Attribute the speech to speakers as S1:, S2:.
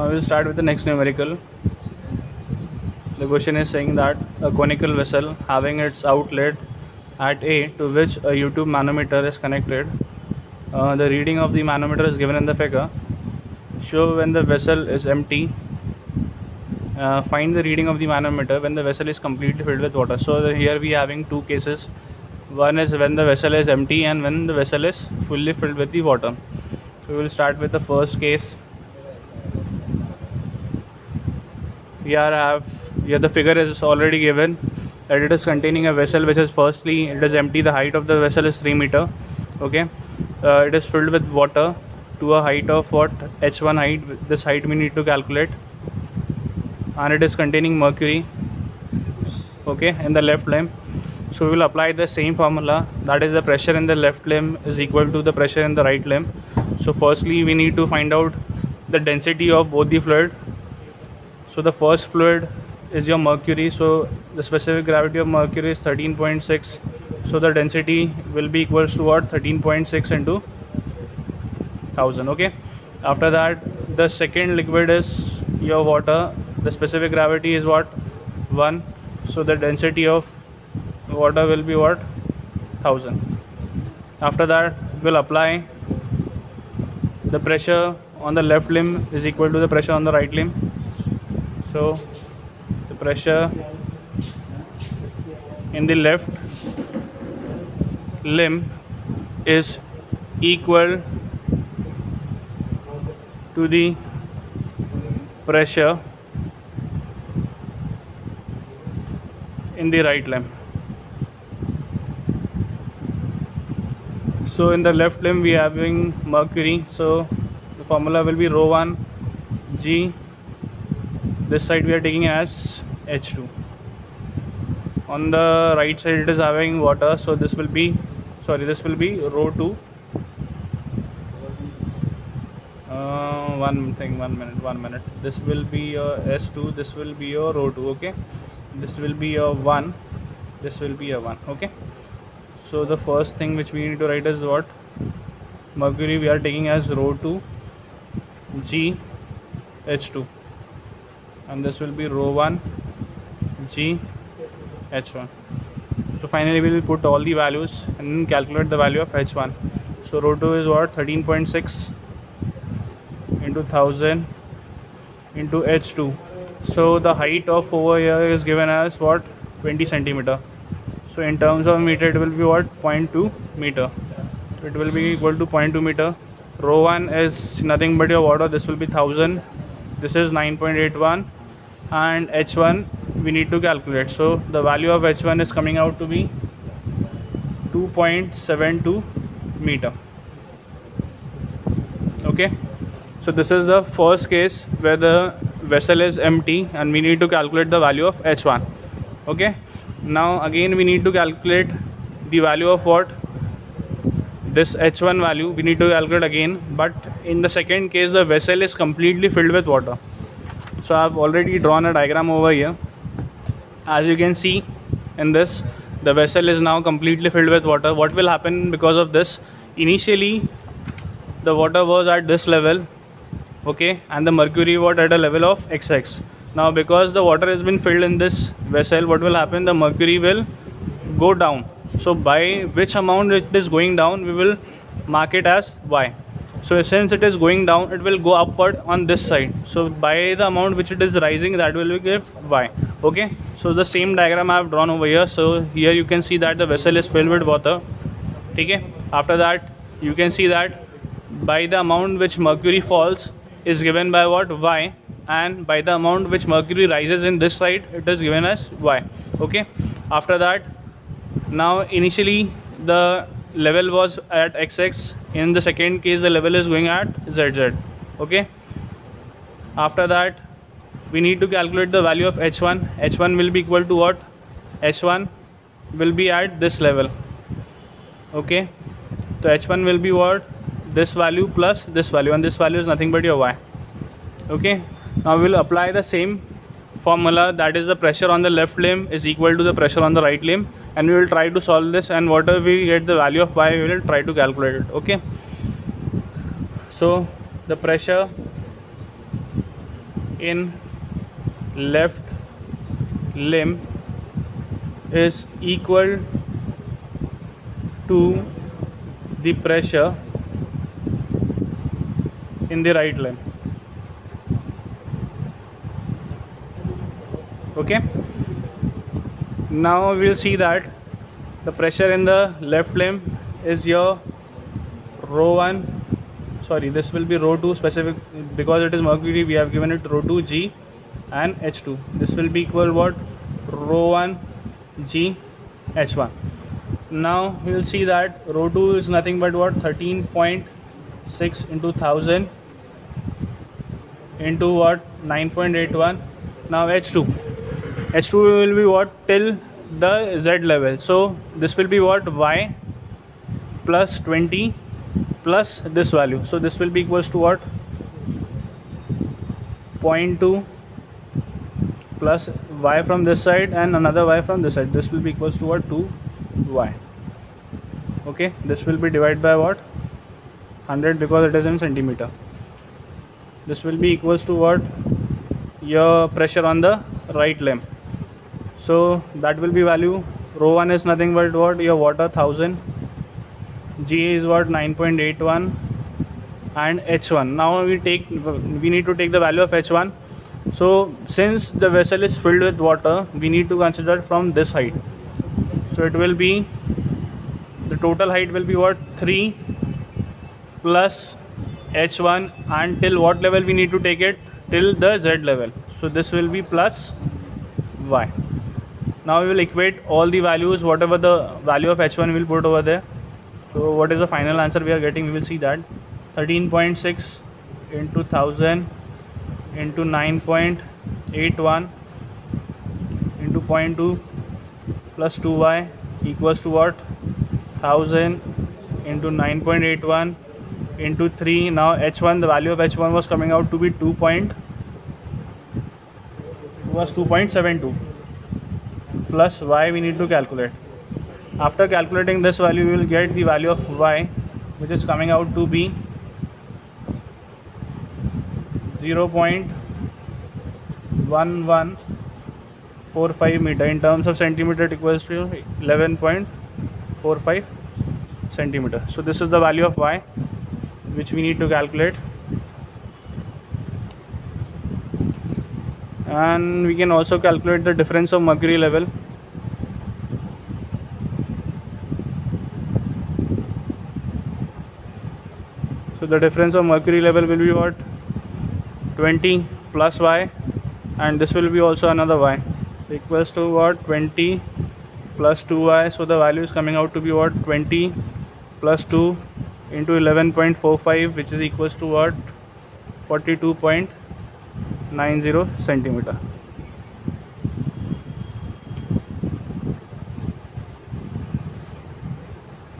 S1: Now we'll start with the next numerical. The question is saying that a conical vessel having its outlet at A to which a U2 manometer is connected. The reading of the manometer is given in the figure. Show when the vessel is empty. Find the reading of the manometer when the vessel is completely filled with water. So here we are having two cases. One is when the vessel is empty and when the vessel is fully filled with the water. So we will start with the first case. Here the figure is already given that it is containing a vessel which is firstly it is empty. The height of the vessel is 3 meter. Okay, it is filled with water to a height of what, h1 height. This height we need to calculate, and it is containing mercury, okay, in the left limb. So we will apply the same formula, that is the pressure in the left limb is equal to the pressure in the right limb. So firstly we need to find out the density of both the fluid. So the first fluid is your mercury. So the specific gravity of mercury is 13.6. So the density will be equals to what, 13.6 into 1000. Okay, after that the second liquid is your water. The specific gravity is what, 1. So the density of water will be what, 1000. After that we'll apply the pressure on the left limb is equal to the pressure on the right limb. So the pressure in the left limb is equal to the pressure in the right limb. So in the left limb we are having mercury, so the formula will be ρ1 G. This side we are taking as H2. On the right side it is having water, so this will be ρ2. One minute. This will be your S2. This will be your ρ2. Okay. This will be your 1. This will be a 1. Okay. So the first thing which we need to write is what, mercury we are taking as ρ2 G H2, and this will be ρ1 G H1. So finally we will put all the values and calculate the value of H1. So ρ2 is what, 13.6 into 1000 into H2. So the height of over here is given as what, 20 centimeter. So in terms of meter it will be what, 0.2 meter. So it will be equal to 0.2 meter. ρ1 is nothing but your water. This will be 1000. This is 9.81, and H1 we need to calculate. So the value of H1 is coming out to be 2.72 meter. Okay, so this is the first case where the vessel is empty and we need to calculate the value of H1. Okay, now again we need to calculate the value of what, this H1 value we need to calculate again, but in the second case the vessel is completely filled with water. So I have already drawn a diagram over here. As you can see in this, the vessel is now completely filled with water. What will happen because of this? Initially the water was at this level, okay, and the mercury was at a level of XX. Now because the water has been filled in this vessel, what will happen, the mercury will go down. So by which amount it is going down, we will mark it as Y. So since it is going down, it will go upward on this side. So by the amount which it is rising, that will give Y. Okay, so the same diagram I have drawn over here. So here you can see that the vessel is filled with water. Okay, after that you can see that by the amount which mercury falls is given by what, Y, and by the amount which mercury rises in this side, it is given as Y. Okay, after that, now initially the level was at XX. In the second case the level is going at ZZ. Okay, after that we need to calculate the value of H1. H1 will be equal to what, H1 will be at this level. Okay, so H1 will be what, this value plus this value, and this value is nothing but your Y. Okay, now we will apply the same formula, that is the pressure on the left limb is equal to the pressure on the right limb, and we will try to solve this, and whatever we get the value of Y, we will try to calculate it. Okay, so the pressure in left limb is equal to the pressure in the right limb. Okay, now we'll see that the pressure in the left limb is your rho 1, sorry, this will be rho 2 specific, because it is mercury we have given it rho 2 g and h2. This will be equal what, rho 1 g h1. Now we will see that rho 2 is nothing but what, 13.6 into 1000 into what, 9.81. Now h2 will be what, till the z level, so this will be what, y plus 20 plus this value, so this will be equals to what, 0.2 plus y from this side and another y from this side. This will be equals to what, 2y. Okay, this will be divided by what, 100 because it is in centimeter. This will be equals to what, your pressure on the right limb. So that will be value, rho 1 is nothing but what, your water 1000, g is what, 9.81 and h1. Now we need to take the value of h1. So since the vessel is filled with water, we need to consider from this height. So it will be, the total height will be what, 3 plus h1, and till what level we need to take it, till the z level, so this will be plus y. Now we will equate all the values, whatever the value of h1 we will put over there. So what is the final answer we are getting, we will see that 13.6 into 1000 into 9.81 into 0.2 plus 2y equals to what, 1000 into 9.81 into 3. Now h1, the value of h1 was coming out to be 2.72 plus y we need to calculate. After calculating this value, we will get the value of y, which is coming out to be 0.1145 meter. In terms of centimeter, it equals to 11.45 centimeter. So this is the value of y which we need to calculate, and we can also calculate the difference of mercury level. So the difference of mercury level will be what, 20 plus y, and this will be also another y, equals to what, 20 plus 2y. So the value is coming out to be what, 20 plus 2 into 11.45, which is equals to what, 42.90 centimeter.